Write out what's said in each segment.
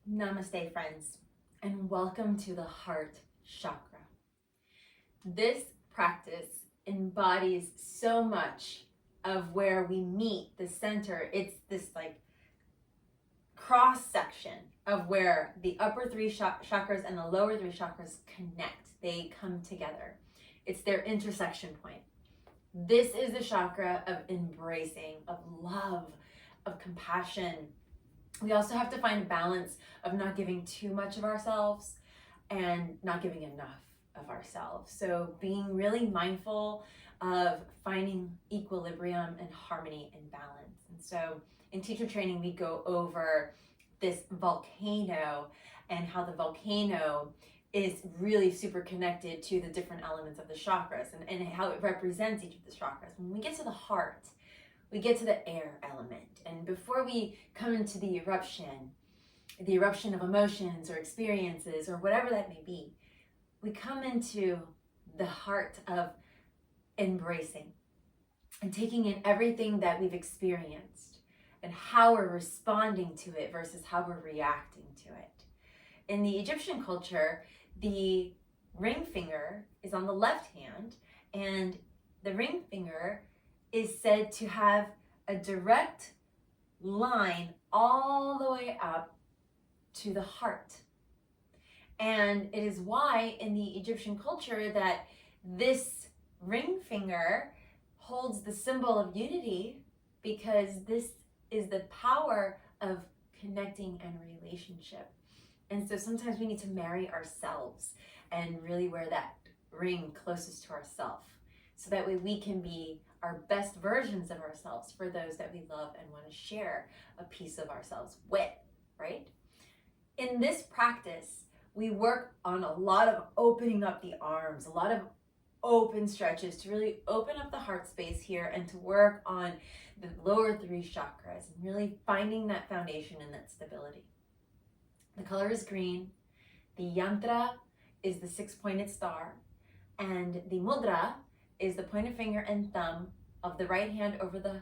Namaste, friends, and welcome to the heart chakra. This practice embodies so much of where we meet the center. It's this like cross section of where the upper three chakras and the lower three chakras connect. They come together. It's their intersection point. This is the chakra of embracing, of love, of compassion. We also have to find a balance of not giving too much of ourselves and not giving enough of ourselves. So being really mindful of finding equilibrium and harmony and balance. And so in teacher training, we go over this volcano and how the volcano is really super connected to the different elements of the chakras and how it represents each of the chakras. When we get to the heart, we get to the air element. And before we come into the eruption of emotions or experiences or whatever that may be, we come into the heart of embracing and taking in everything that we've experienced and how we're responding to it versus how we're reacting to it. In the Egyptian culture, the ring finger is on the left hand, and the ring finger is said to have a direct line all the way up to the heart. And it is why in the Egyptian culture that this ring finger holds the symbol of unity, because this is the power of connecting and relationship. And so sometimes we need to marry ourselves and really wear that ring closest to ourselves, so that way we can be our best versions of ourselves for those that we love and want to share a piece of ourselves with, right? In this practice, we work on a lot of opening up the arms, a lot of open stretches to really open up the heart space here and to work on the lower three chakras and really finding that foundation and that stability. The color is green. The yantra is the 6-pointed star, and the mudra is the pointer finger and thumb of the right hand over the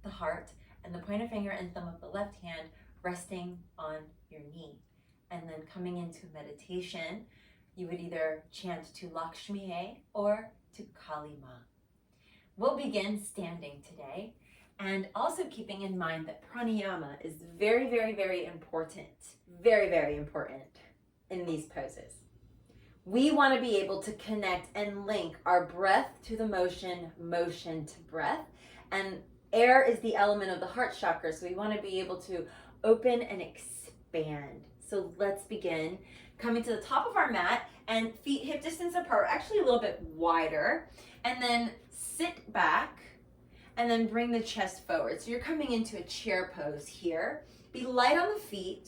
heart, and the pointer finger and thumb of the left hand resting on your knee. And then coming into meditation, you would either chant to Lakshmi or to Kali Ma. We'll begin standing today, and also keeping in mind that pranayama is very, very, very important, very, very important in these poses. We want to be able to connect and link our breath to the motion, motion to breath. And air is the element of the heart chakra, so we want to be able to open and expand. So let's begin coming to the top of our mat and feet hip distance apart, actually a little bit wider, and then sit back and then bring the chest forward. So you're coming into a chair pose here. Be light on the feet,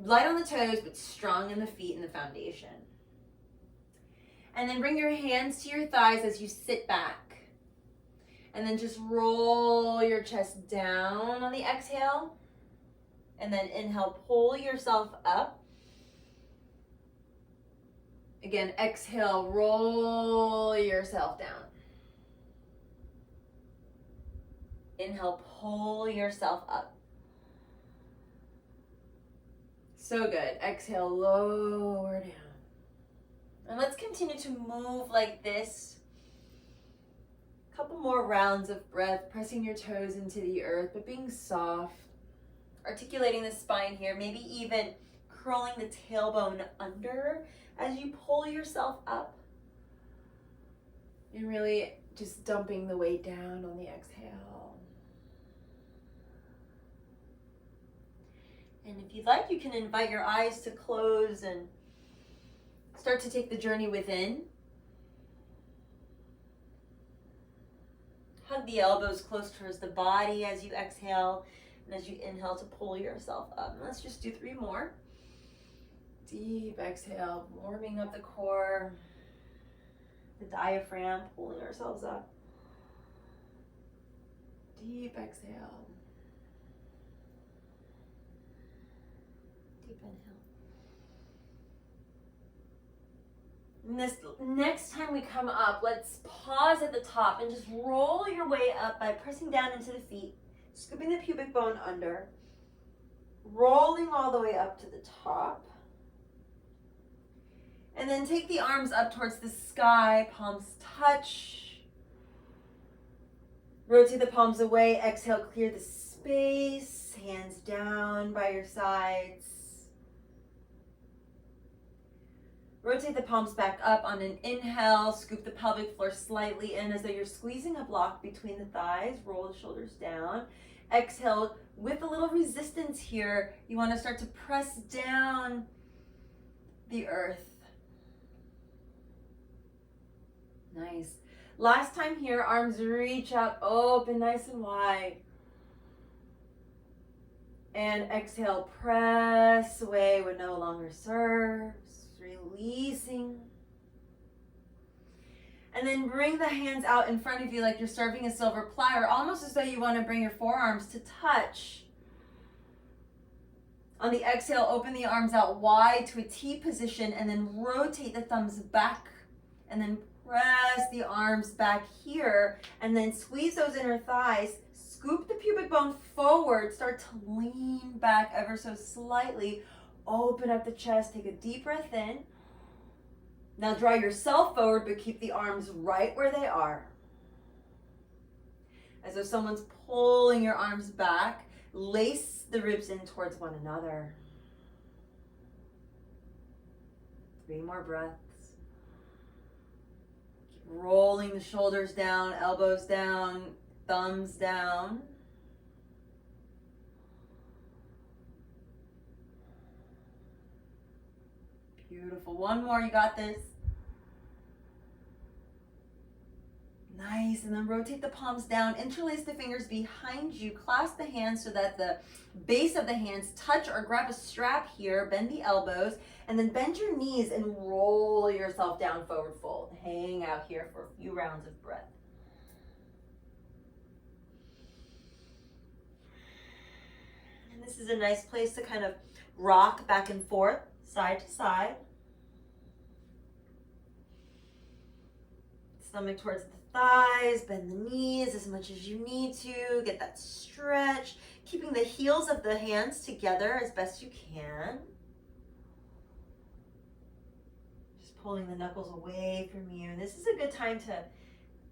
light on the toes, but strong in the feet and the foundation. And then bring your hands to your thighs as you sit back. And then just roll your chest down on the exhale. And then inhale, pull yourself up. Again, exhale, roll yourself down. Inhale, pull yourself up. So good. Exhale, lower down. And let's continue to move like this. A couple more rounds of breath, pressing your toes into the earth, but being soft. Articulating the spine here, maybe even curling the tailbone under as you pull yourself up. And really just dumping the weight down on the exhale. And if you'd like, you can invite your eyes to close and start to take the journey within. Hug the elbows close towards the body as you exhale, and as you inhale to pull yourself up. And let's just do 3 more. Deep exhale, warming up the core, the diaphragm, pulling ourselves up. Deep exhale. Deep inhale. And this next time we come up, let's pause at the top and just roll your way up by pressing down into the feet, scooping the pubic bone under. rolling all the way up to the top. And then take the arms up towards the sky, palms touch. Rotate the palms away, exhale, clear the space, hands down by your sides. Rotate the palms back up on an inhale, scoop the pelvic floor slightly in as though you're squeezing a block between the thighs, roll the shoulders down. Exhale, with a little resistance here, you want to start to press down the earth. Nice. Last time here, arms reach out, open nice and wide. And exhale, press away what no longer serves, releasing. And then bring the hands out in front of you like you're serving a silver platter, almost as though you want to bring your forearms to touch. On the exhale, open the arms out wide to a T position and then rotate the thumbs back and then press the arms back here and then squeeze those inner thighs. Scoop the pubic bone forward. Start to lean back ever so slightly. Open up the chest. Take a deep breath in. Now draw yourself forward, but keep the arms right where they are. As if someone's pulling your arms back. Lace the ribs in towards one another. 3 more breaths. Rolling the shoulders down, elbows down, thumbs down. Beautiful. One more, you got this. Nice, and then rotate the palms down, interlace the fingers behind you, clasp the hands so that the base of the hands touch or grab a strap here, bend the elbows, and then bend your knees and roll yourself down, forward fold. Hang out here for a few rounds of breath. And this is a nice place to kind of rock back and forth, side to side. Stomach towards the thighs, bend the knees as much as you need to, get that stretch, keeping the heels of the hands together as best you can. Just pulling the knuckles away from you. And this is a good time to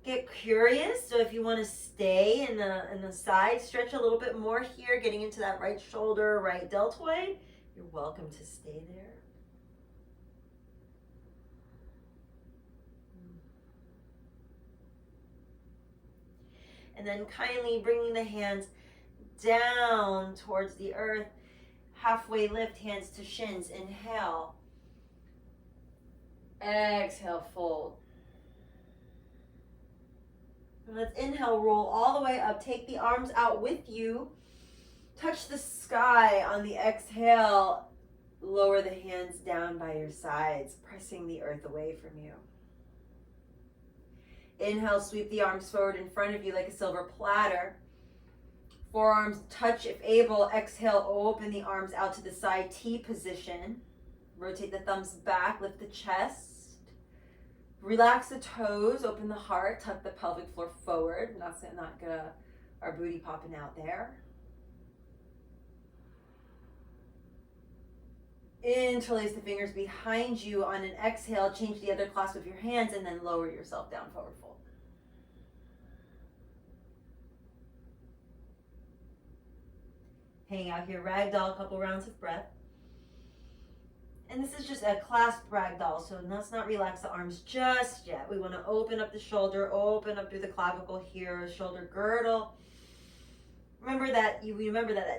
get curious. So if you want to stay in the side, stretch a little bit more here, getting into that right shoulder, right deltoid, you're welcome to stay there. And then kindly bringing the hands down towards the earth. Halfway lift, hands to shins. Inhale. Exhale, fold. And let's inhale, roll all the way up. Take the arms out with you. Touch the sky on the exhale. Lower the hands down by your sides, pressing the earth away from you. Inhale, sweep the arms forward in front of you like a silver platter. Forearms touch if able. Exhale, open the arms out to the side, T position. Rotate the thumbs back, lift the chest. Relax the toes, open the heart, tuck the pelvic floor forward. Not gonna our booty popping out there. Interlace the fingers behind you. On an exhale, change the other clasp of your hands and then lower yourself down, forward fold. Hang out here, ragdoll, a couple rounds of breath. And this is just a clasp ragdoll, so let's not relax the arms just yet. We want to open up the shoulder, open up through the clavicle here, shoulder girdle. Remember that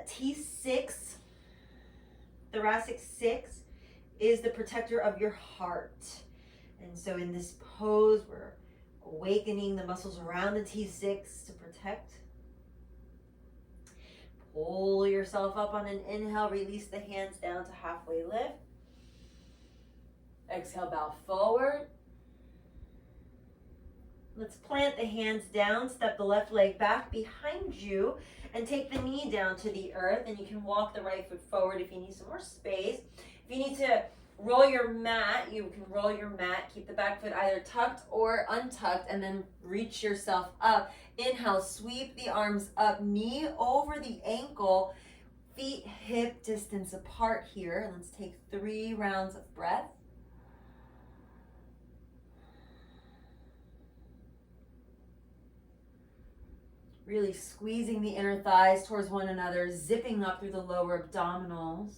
T6, thoracic 6, is the protector of your heart. And so in this pose, we're awakening the muscles around the T6 to protect. Pull yourself up on an inhale, release the hands down to halfway lift. Exhale, bow forward. Let's plant the hands down, step the left leg back behind you, and take the knee down to the earth. And you can walk the right foot forward if you need some more space. If you need to roll your mat, you can roll your mat. Keep the back foot either tucked or untucked, and then reach yourself up. Inhale, sweep the arms up, knee over the ankle. Feet hip distance apart here. Let's take 3 rounds of breath. Really squeezing the inner thighs towards one another, zipping up through the lower abdominals.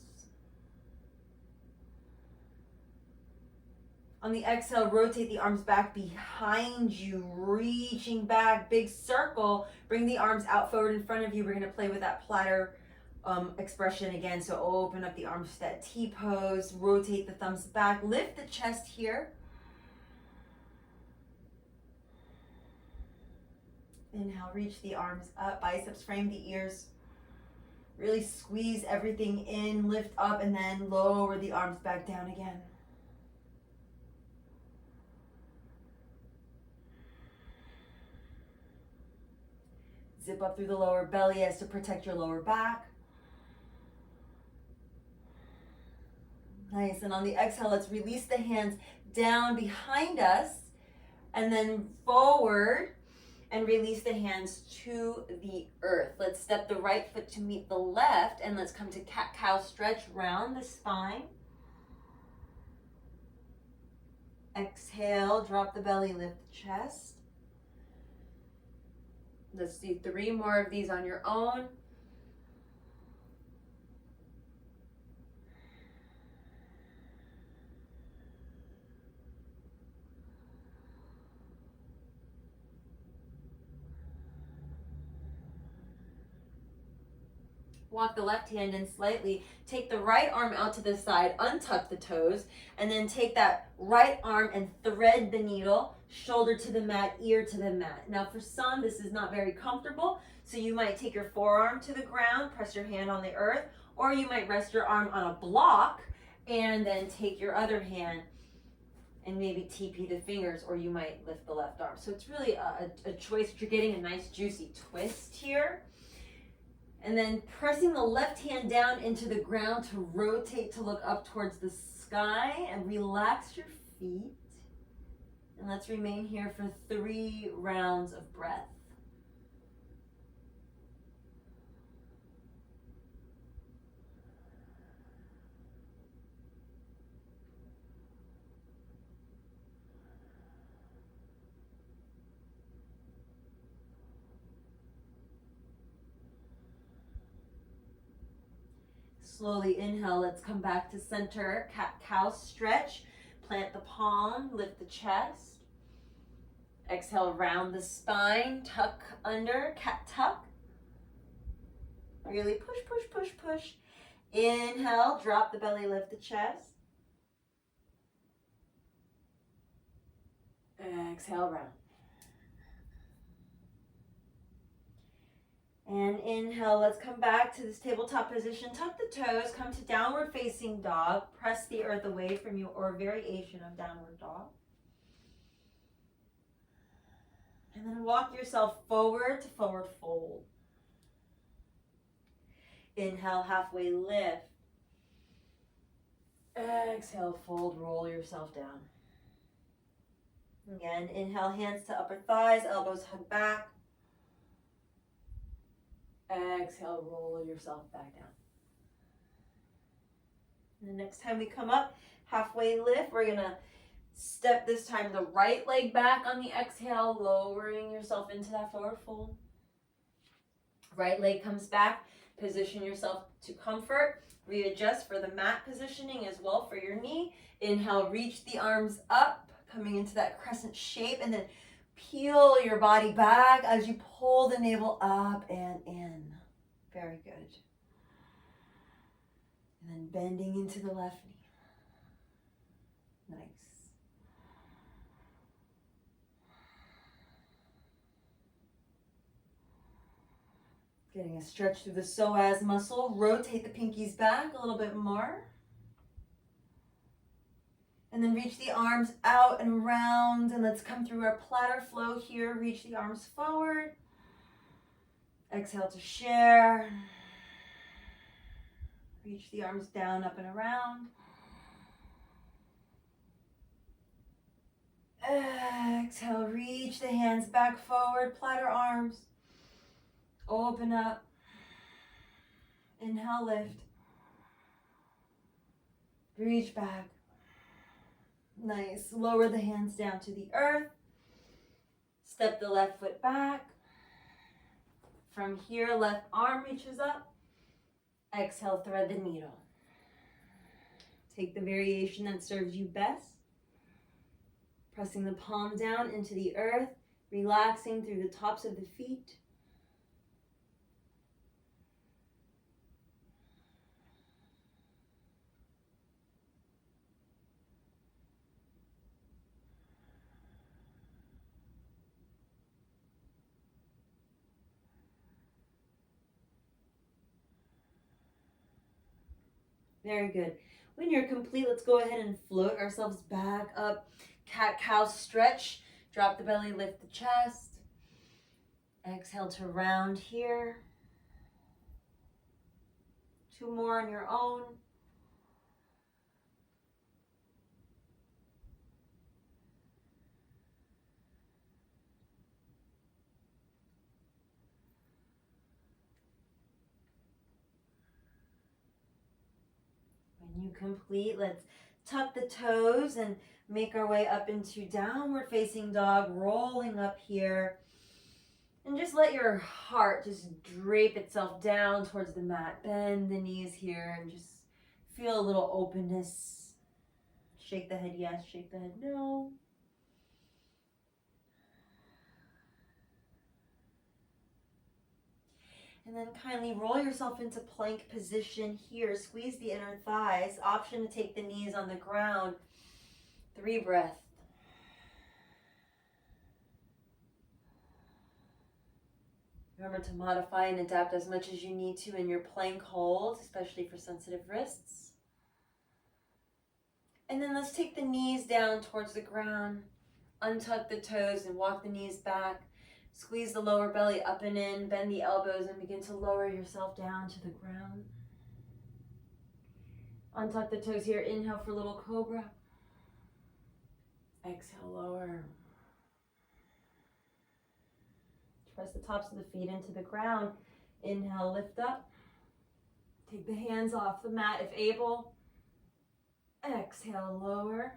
On the exhale, rotate the arms back behind you, reaching back, big circle. Bring the arms out forward in front of you. We're gonna play with that platter expression again. So open up the arms to that T pose, rotate the thumbs back, lift the chest here. Inhale, reach the arms up, biceps frame the ears. Really squeeze everything in, lift up, and then lower the arms back down again. Zip up through the lower belly as to protect your lower back. Nice, and on the exhale, let's release the hands down behind us and then forward and release the hands to the earth. Let's step the right foot to meet the left and let's come to cat-cow stretch, round the spine. Exhale, drop the belly, lift the chest. Let's do 3 more of these on your own. Walk the left hand in slightly. Take the right arm out to the side, untuck the toes, and then take that right arm and thread the needle, shoulder to the mat, ear to the mat. Now for some, this is not very comfortable, so you might take your forearm to the ground, press your hand on the earth, or you might rest your arm on a block and then take your other hand and maybe TP the fingers, or you might lift the left arm. So it's really a choice. You're getting a nice juicy twist here. And then pressing the left hand down into the ground to rotate to look up towards the sky and relax your feet. And let's remain here for 3 rounds of breath. Slowly inhale, let's come back to center, cat-cow stretch. Plant the palm, lift the chest. Exhale, round the spine, tuck under, cat tuck. Really push, push, push, push. Inhale, drop the belly, lift the chest. Exhale, round. And inhale, let's come back to this tabletop position. Tuck the toes, come to downward facing dog. Press the earth away from you, or a variation of downward dog. And then walk yourself forward to forward fold. Inhale, halfway lift. Exhale, fold, roll yourself down. Again, inhale, hands to upper thighs, elbows hug back. Exhale, roll yourself back down. And the next time we come up, halfway lift, we're gonna step this time the right leg back on the exhale, lowering yourself into that forward fold. Right leg comes back, position yourself to comfort, readjust for the mat positioning as well for your knee. Inhale, reach the arms up, coming into that crescent shape, and then peel your body back as you pull the navel up and in. Very good. And then bending into the left knee. Nice. Getting a stretch through the psoas muscle. Rotate the pinkies back a little bit more. And then reach the arms out and around, and let's come through our platter flow here. Reach the arms forward. Exhale to share. Reach the arms down, up and around. Exhale, reach the hands back forward, platter arms. Open up. Inhale, lift. Reach back. Nice. Lower the hands down to the earth. Step the left foot back. From here, left arm reaches up. Exhale, thread the needle. Take the variation that serves you best. Pressing the palm down into the earth, relaxing through the tops of the feet. Very good. When you're complete, let's go ahead and float ourselves back up. Cat-cow stretch. Drop the belly, lift the chest. Exhale to round here. 2 more on your own. When you complete, let's tuck the toes and make our way up into downward facing dog, rolling up here. And just let your heart just drape itself down towards the mat. Bend the knees here and just feel a little openness. Shake the head yes, shake the head no. And then kindly roll yourself into plank position here. Squeeze the inner thighs. Option to take the knees on the ground. 3 breaths. Remember to modify and adapt as much as you need to in your plank hold, especially for sensitive wrists. And then let's take the knees down towards the ground. Untuck the toes and walk the knees back. Squeeze the lower belly up and in. Bend the elbows and begin to lower yourself down to the ground. Untuck the toes here. Inhale for little cobra. Exhale, lower. Press the tops of the feet into the ground. Inhale, lift up. Take the hands off the mat if able. Exhale, lower.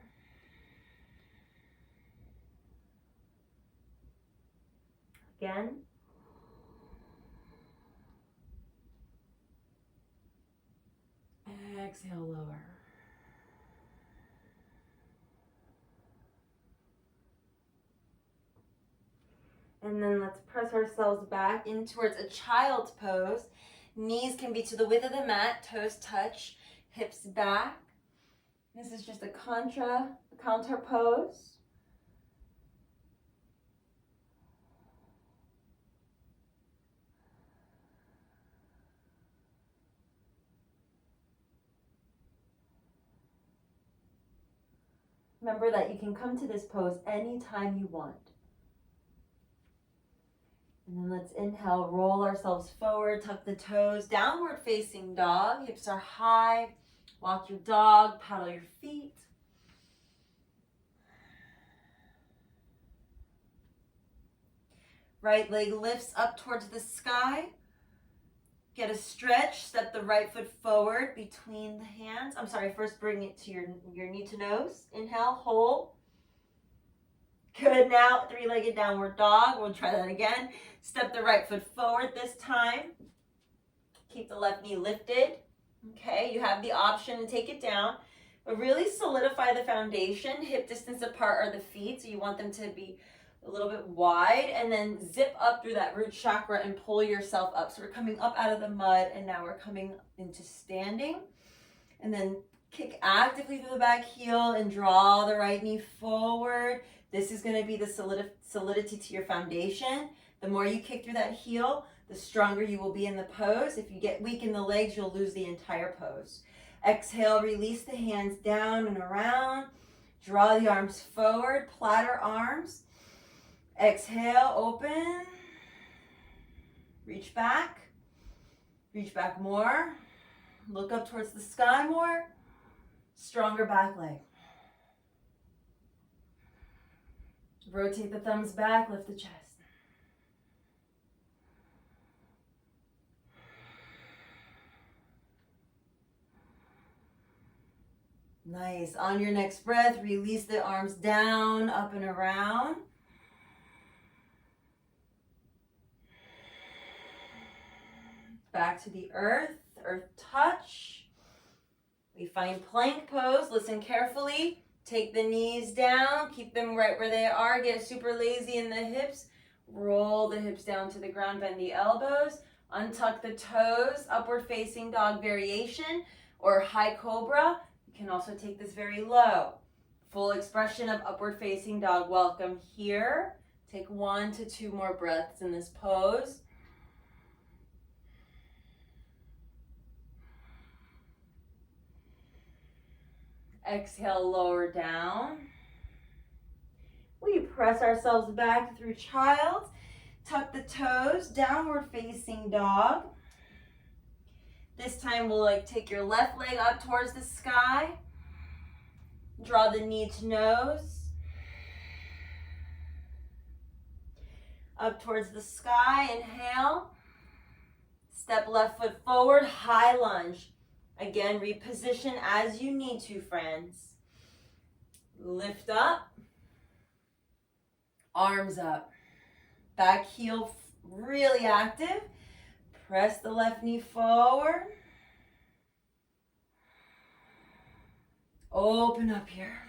Again. Exhale, lower. And then let's press ourselves back in towards a child's pose. Knees can be to the width of the mat, toes touch, hips back. This is just a counter pose. Remember that you can come to this pose anytime you want. And then let's inhale, roll ourselves forward, tuck the toes, downward facing dog, hips are high, walk your dog, paddle your feet. Right leg lifts up towards the sky. Get a stretch, step the right foot forward between the hands. First bring it to your knee to nose. Inhale, hold. Good, now 3-legged downward dog. We'll try that again. Step the right foot forward this time. Keep the left knee lifted. Okay, you have the option to take it down, but really solidify the foundation. Hip distance apart are the feet, so you want them to be a little bit wide, and then zip up through that root chakra and pull yourself up. So we're coming up out of the mud, and now we're coming into standing. And then kick actively through the back heel and draw the right knee forward. This is going to be the solidity to your foundation. The more you kick through that heel, the stronger you will be in the pose. If you get weak in the legs, you'll lose the entire pose. Exhale, release the hands down and around. Draw the arms forward, platter arms. Exhale, open. Reach back more. Look up towards the sky more. Stronger back leg. Rotate the thumbs back, lift the chest. Nice. On your next breath, release the arms down, up and around. Back to the earth touch. We find plank pose. Listen carefully. Take the knees down, keep them right where they are. Get super lazy in the hips. Roll the hips down to the ground, bend the elbows. Untuck the toes, upward facing dog variation or high cobra. You can also take this very low. Full expression of upward facing dog. Welcome here. Take 1 to 2 more breaths in this pose. Exhale, lower down. We press ourselves back through child. Tuck the toes, downward facing dog. This time we'll take your left leg up towards the sky. Draw the knee to nose. Up towards the sky, inhale. Step left foot forward, high lunge. Again, reposition as you need to, friends. Lift up. Arms up. Back heel really active. Press the left knee forward. Open up here.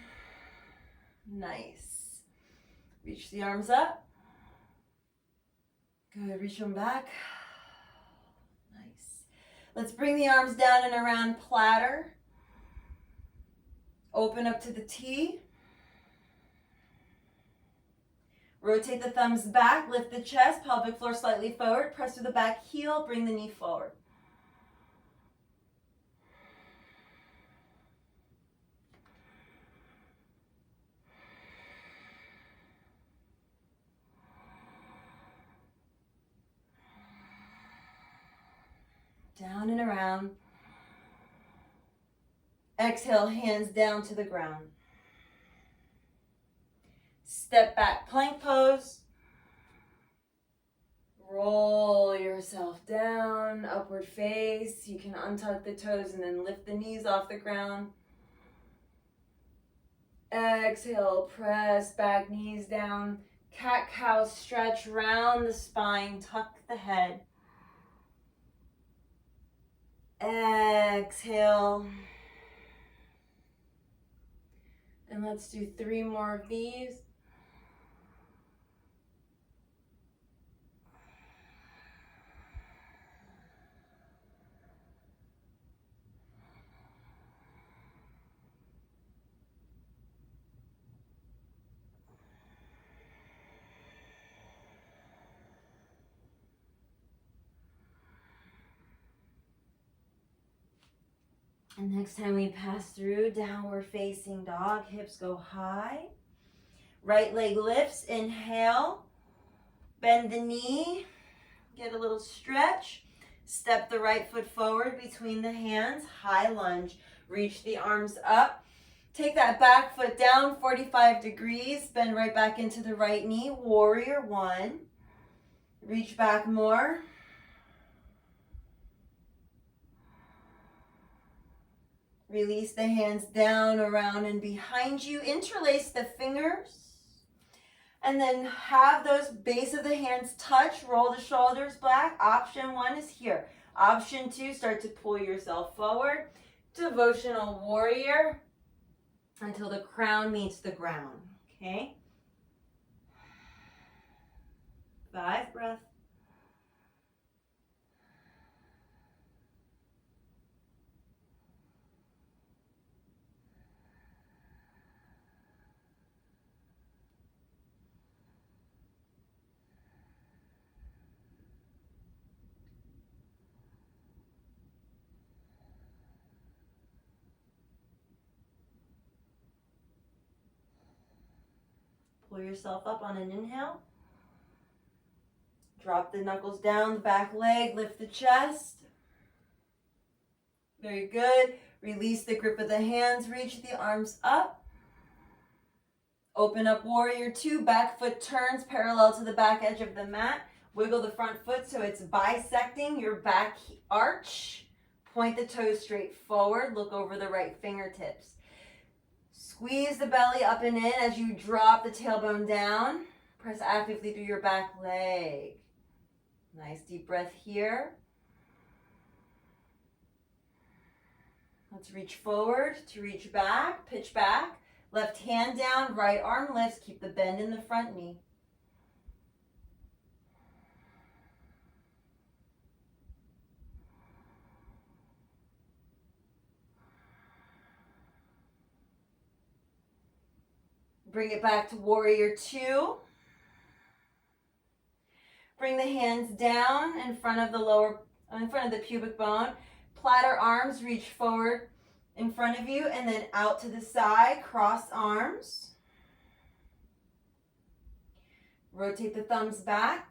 Nice. Reach the arms up. Good, reach them back. Nice. Let's bring the arms down and around platter. Open up to the T. Rotate the thumbs back, lift the chest, pelvic floor slightly forward, press through the back heel, bring the knee forward. Down and around. Exhale, hands down to the ground. Step back, plank pose. Roll yourself down, upward face. You can untuck the toes and then lift the knees off the ground. Exhale, press back, knees down. Cat-cow stretch, round the spine, tuck the head. Exhale. And let's do 3 more of these. And next time we pass through downward facing dog, hips go high. Right leg lifts, inhale. Bend the knee, get a little stretch. Step the right foot forward between the hands, high lunge. Reach the arms up. Take that back foot down, 45 degrees. Bend right back into the right knee, warrior 1. Reach back more. Release the hands down, around, and behind you. Interlace the fingers. And then have those base of the hands touch. Roll the shoulders back. Option 1 is here. Option 2, start to pull yourself forward. Devotional warrior until the crown meets the ground. Okay? 5 breaths. Pull yourself up on an inhale. Drop the knuckles down, the back leg, lift the chest. Very good. Release the grip of the hands, reach the arms up. Open up warrior 2, back foot turns parallel to the back edge of the mat. Wiggle the front foot so it's bisecting your back arch. Point the toes straight forward, look over the right fingertips. Squeeze the belly up and in as you drop the tailbone down. Press actively through your back leg. Nice deep breath here. Let's reach forward to reach back, pitch back. Left hand down, right arm lifts. Keep the bend in the front knee. Bring it back to warrior two. Bring the hands down in front of the pubic bone. Platter arms, reach forward in front of you and then out to the side, cross arms. Rotate the thumbs back.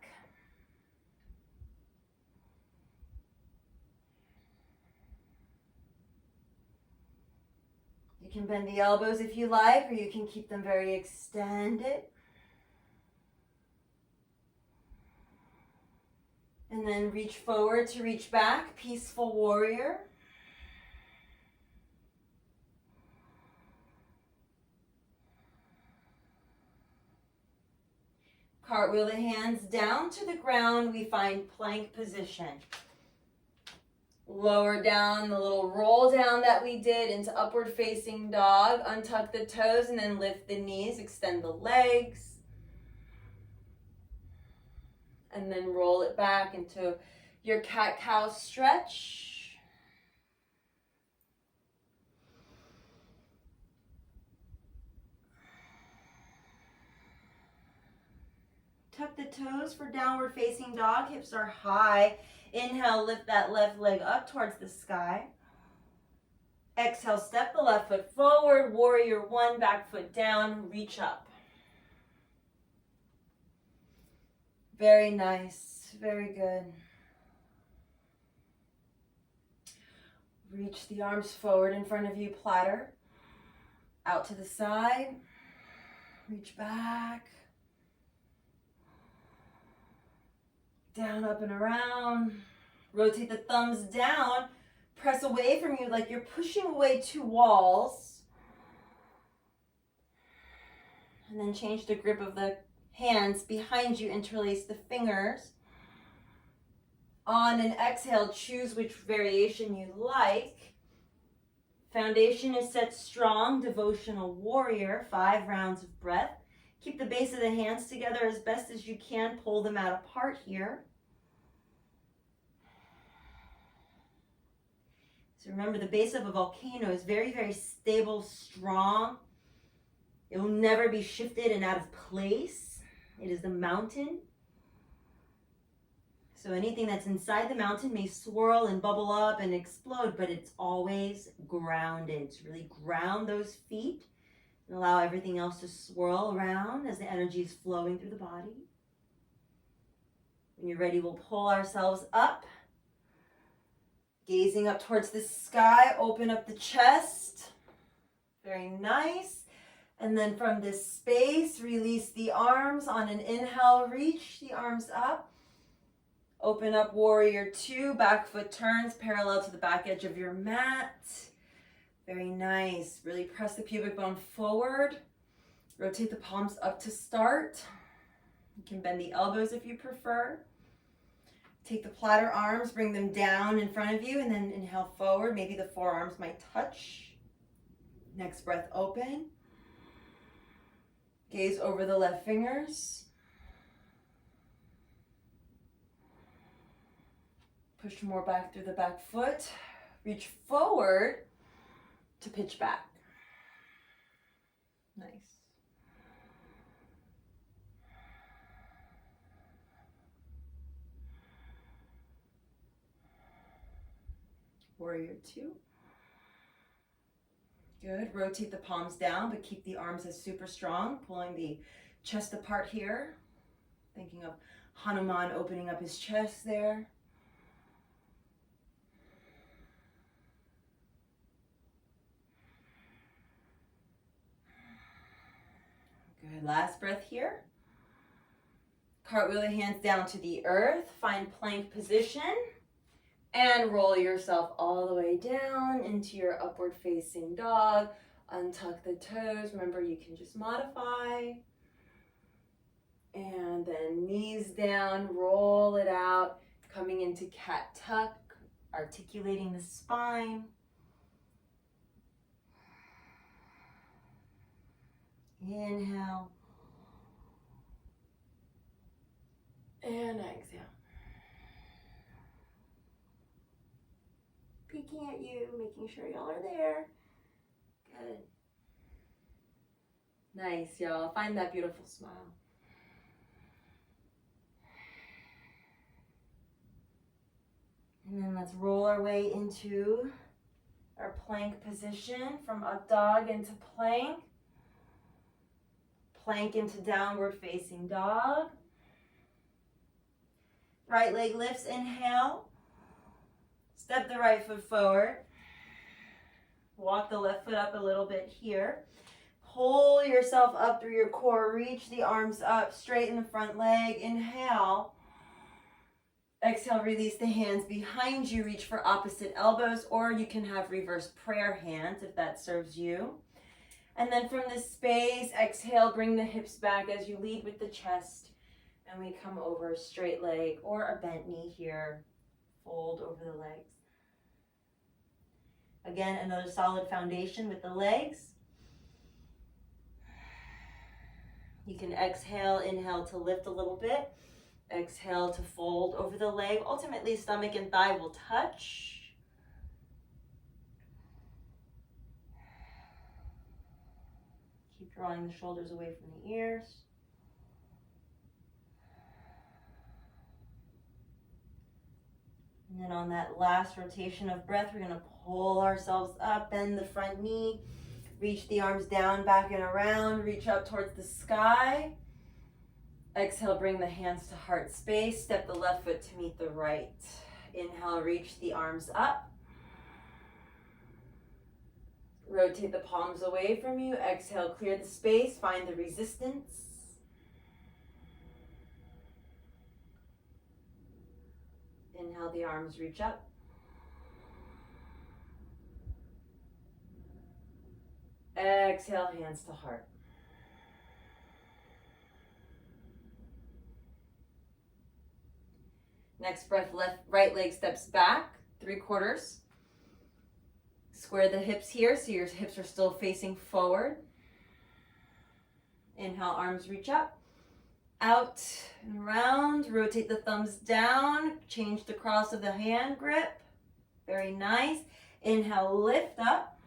You can bend the elbows if you like, or you can keep them very extended. And then reach forward to reach back, peaceful warrior. Cartwheel the hands down to the ground. We find plank position. Lower down the little roll down that we did into upward facing dog. Untuck the toes and then lift the knees. Extend the legs. And then roll it back into your cat-cow stretch. Tuck the toes for downward facing dog. Hips are high. Inhale, lift that left leg up towards the sky. Exhale, step the left foot forward. Warrior one, back foot down, reach up. Very nice, very good. Reach the arms forward in front of you, platter. Out to the side. Reach back. Down, up, and around. Rotate the thumbs down. Press away from you like you're pushing away two walls. And then change the grip of the hands behind you. Interlace the fingers. On an exhale, choose which variation you like. Foundation is set strong. Devotional warrior. 5 rounds of breath. Keep the base of the hands together as best as you can. Pull them out apart here. So remember, the base of a volcano is very, very stable, strong. It will never be shifted and out of place. It is the mountain. So anything that's inside the mountain may swirl and bubble up and explode, but it's always grounded. So really ground those feet. And allow everything else to swirl around as the energy is flowing through the body. When you're ready, we'll pull ourselves up. Gazing up towards the sky, open up the chest. Very nice. And then from this space, release the arms. On an inhale, reach the arms up. Open up warrior two, back foot turns parallel to the back edge of your mat. Very nice. Really press the pubic bone forward. Rotate the palms up to start. You can bend the elbows if you prefer. Take the platter arms, bring them down in front of you, and then inhale forward. Maybe the forearms might touch. Next breath, open. Gaze over the left fingers. Push more back through the back foot. Reach forward to pitch back. Nice. Warrior two. Good. Rotate the palms down, but keep the arms as super strong, pulling the chest apart here. Thinking of Hanuman opening up his chest there. Good. Last breath here. Cartwheel the hands down to the earth. Find plank position. And roll yourself all the way down into your upward facing dog. Untuck the toes. Remember, you can just modify. And then knees down, roll it out, coming into cat tuck, articulating the spine. Inhale. And exhale. Peeking at you, making sure y'all are there. Good. Nice, y'all. Find that beautiful smile. And then let's roll our way into our plank position, from up dog into plank. Plank into downward facing dog. Right leg lifts, inhale. Step the right foot forward. Walk the left foot up a little bit here. Pull yourself up through your core. Reach the arms up, straighten the front leg. Inhale. Exhale, release the hands behind you. Reach for opposite elbows, or you can have reverse prayer hands if that serves you. And then from this space, exhale, bring the hips back as you lead with the chest. And we come over a straight leg or a bent knee here. Fold over the legs. Again, another solid foundation with the legs. You can exhale, inhale to lift a little bit. Exhale to fold over the leg. Ultimately, stomach and thigh will touch. Keep drawing the shoulders away from the ears. And then on that last rotation of breath, we're going to pull ourselves up, bend the front knee, reach the arms down, back and around, reach up towards the sky. Exhale, bring the hands to heart space, step the left foot to meet the right. Inhale, reach the arms up. Rotate the palms away from you. Exhale, clear the space, find the resistance. Inhale, the arms reach up. Exhale, hands to heart. Next breath, right leg steps back, 3/4. Square the hips here so your hips are still facing forward. Inhale, arms reach up. Out and around, rotate the thumbs down, change the cross of the hand grip. Very nice. Inhale, lift up.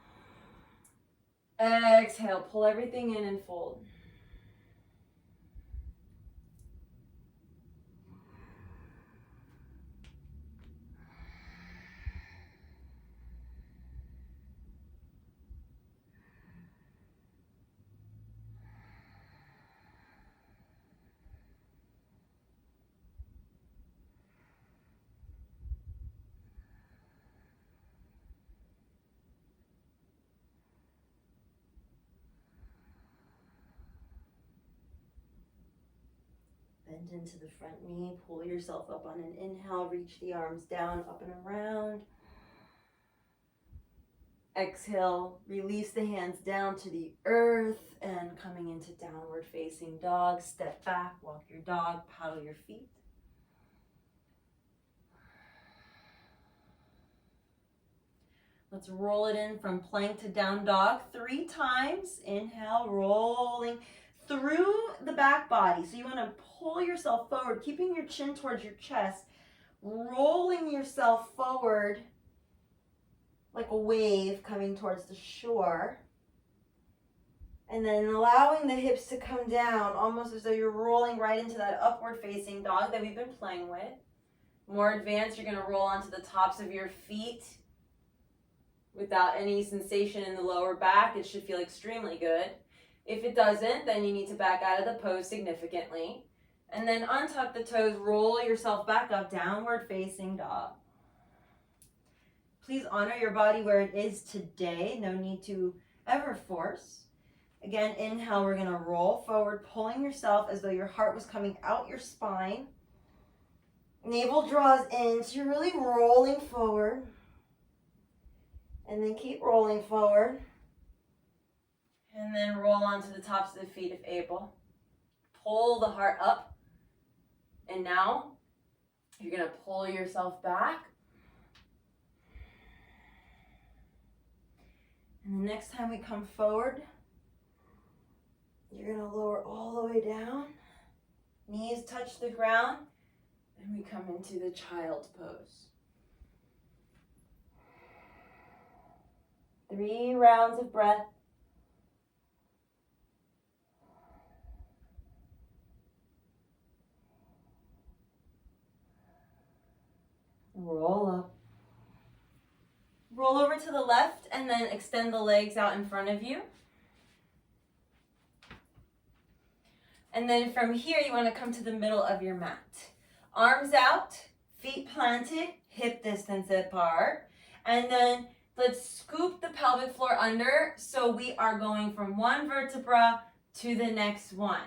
Exhale, pull everything in and fold. Bend into the front knee, pull yourself up on an inhale, reach the arms down, up and around. Exhale, release the hands down to the earth and coming into downward facing dog. Step back, walk your dog, paddle your feet. Let's roll it in from plank to down dog 3 times. Inhale, rolling through the back body. So you want to pull yourself forward, keeping your chin towards your chest, rolling yourself forward like a wave coming towards the shore. And then allowing the hips to come down, almost as though you're rolling right into that upward facing dog that we've been playing with. More advanced, you're going to roll onto the tops of your feet without any sensation in the lower back. It should feel extremely good. If it doesn't, then you need to back out of the pose significantly. And then untuck the toes, roll yourself back up, downward facing dog. Please honor your body where it is today. No need to ever force. Again, inhale, we're gonna roll forward, pulling yourself as though your heart was coming out your spine. Navel draws in, so you're really rolling forward. And then keep rolling forward. And then roll onto the tops of the feet if able. Pull the heart up. And now you're going to pull yourself back. And the next time we come forward, you're going to lower all the way down. Knees touch the ground. And we come into the child's pose. 3 rounds of breath. Roll up. Roll over to the left and then extend the legs out in front of you. And then from here, you want to come to the middle of your mat. Arms out, feet planted, hip distance apart. And then let's scoop the pelvic floor under so we are going from one vertebra to the next one.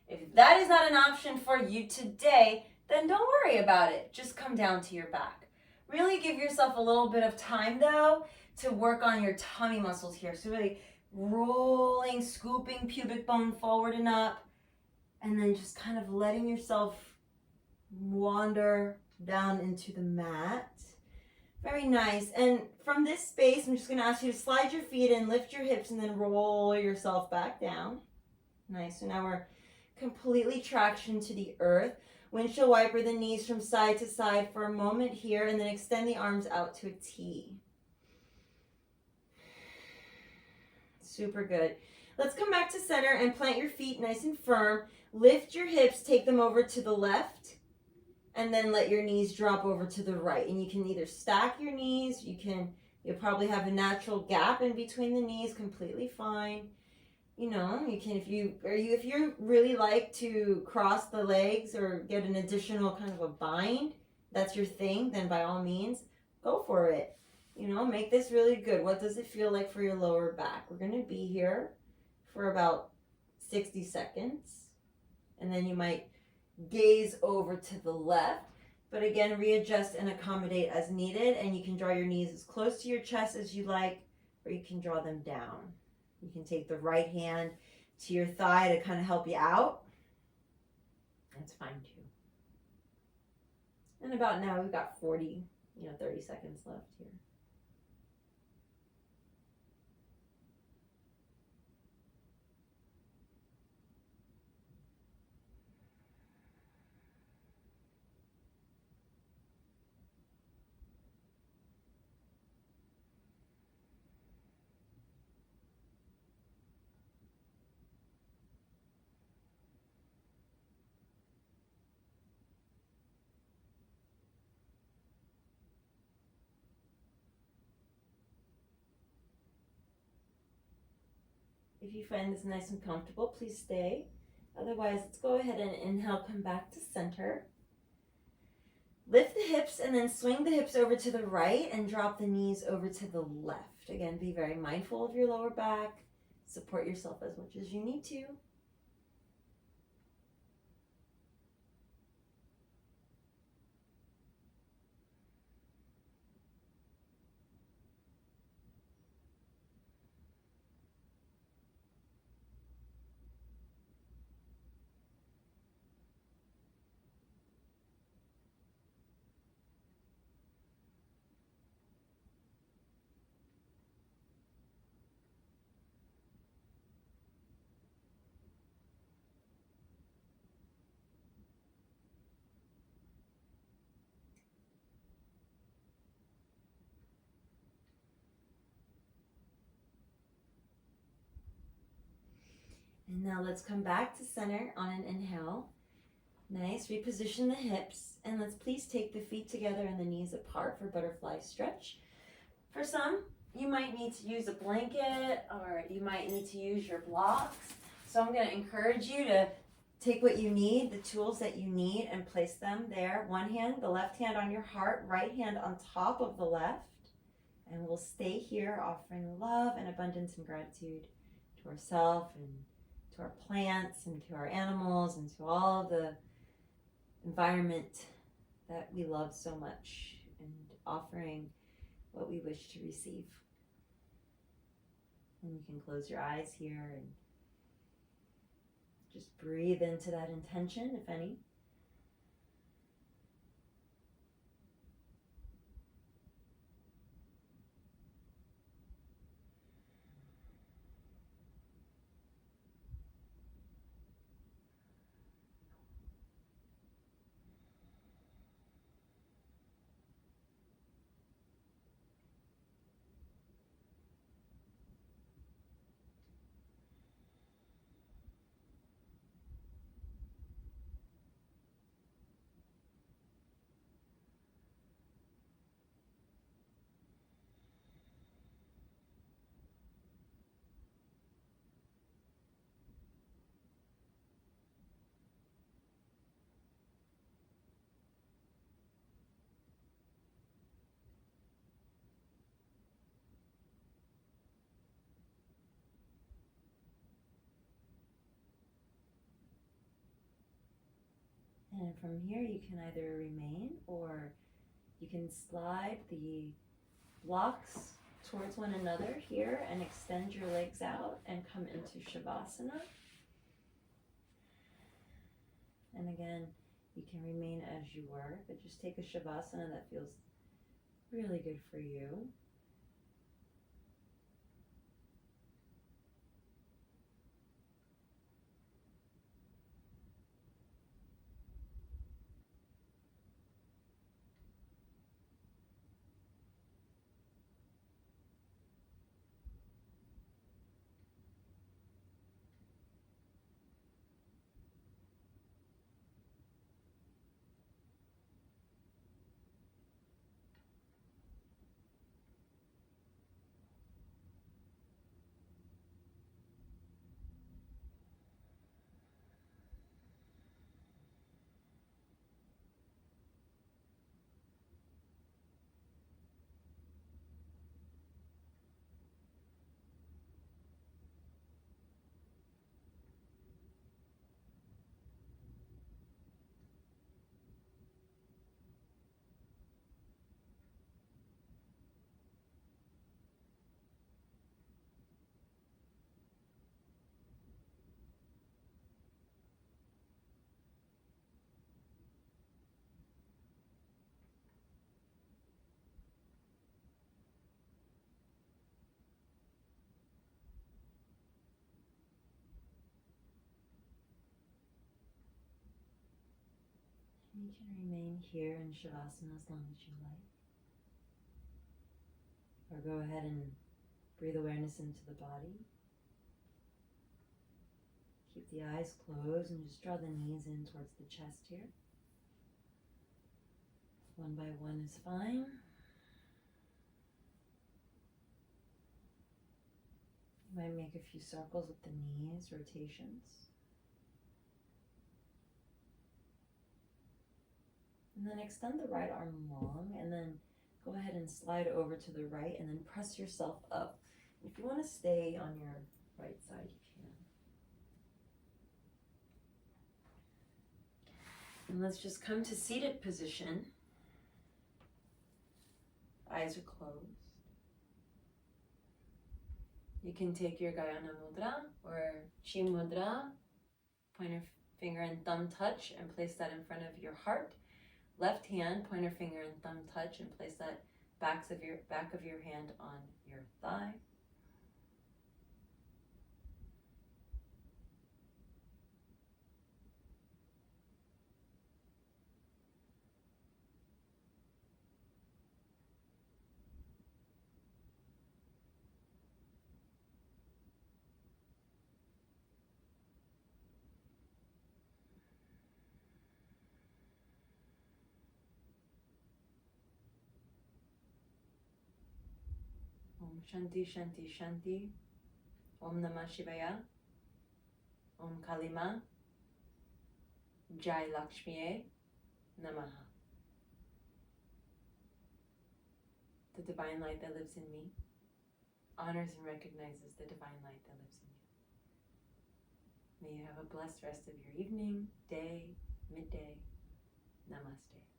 If that is not an option for you today, then don't worry about it. Just come down to your back. Really give yourself a little bit of time though to work on your tummy muscles here. So really rolling, scooping pubic bone forward and up, and then just kind of letting yourself wander down into the mat. Very nice. And from this space, I'm just going to ask you to slide your feet in, lift your hips, and then roll yourself back down. Nice. So now we're completely traction to the earth. Windshield wiper the knees from side to side for a moment here, and then extend the arms out to a T. Super good. Let's come back to center and plant your feet nice and firm. Lift your hips, take them over to the left, and then let your knees drop over to the right. And you can either stack your knees, you'll probably have a natural gap in between the knees, completely fine. You know, you can, if you really like to cross the legs or get an additional kind of a bind, that's your thing, then by all means, go for it. You know, make this really good. What does it feel like for your lower back? We're going to be here for about 60 seconds. And then you might gaze over to the left. But again, readjust and accommodate as needed. And you can draw your knees as close to your chest as you like, or you can draw them down. You can take the right hand to your thigh to kind of help you out. That's fine too. And about now, we've got 30 seconds left here. If you find this nice and comfortable, please stay. Otherwise, let's go ahead and inhale, come back to center. Lift the hips and then swing the hips over to the right and drop the knees over to the left. Again, be very mindful of your lower back. Support yourself as much as you need to. And now let's come back to center on an inhale. Nice, reposition the hips, and let's please take the feet together and the knees apart for butterfly stretch. For some, you might need to use a blanket or you might need to use your blocks. So I'm going to encourage you to take what you need, the tools that you need, and place them there. One hand, the left hand on your heart, right hand on top of the left. And we'll stay here offering love and abundance and gratitude to ourselves and to our plants and to our animals and to all of the environment that we love so much, and offering what we wish to receive. And you can close your eyes here and just breathe into that intention, if any. And from here you can either remain or you can slide the blocks towards one another here and extend your legs out and come into Shavasana. And again, you can remain as you were, but just take a Shavasana that feels really good for you. You can remain here in Shavasana as long as you like. Or go ahead and breathe awareness into the body. Keep the eyes closed and just draw the knees in towards the chest here. One by one is fine. You might make a few circles with the knees, rotations. And then extend the right arm long and then go ahead and slide over to the right and then press yourself up. If you want to stay on your right side, you can. And let's just come to seated position. Eyes are closed. You can take your Gayana Mudra or Chi Mudra, pointer finger and thumb touch, and place that in front of your heart. Left hand, pointer finger and thumb touch, and place that back of your hand on your thigh. Om Shanti Shanti Shanti. Om Namah Shivaya. Om Kalima. Jai Lakshmiye Namaha. The divine light that lives in me honors and recognizes the divine light that lives in you. May you have a blessed rest of your evening, day, midday. Namaste.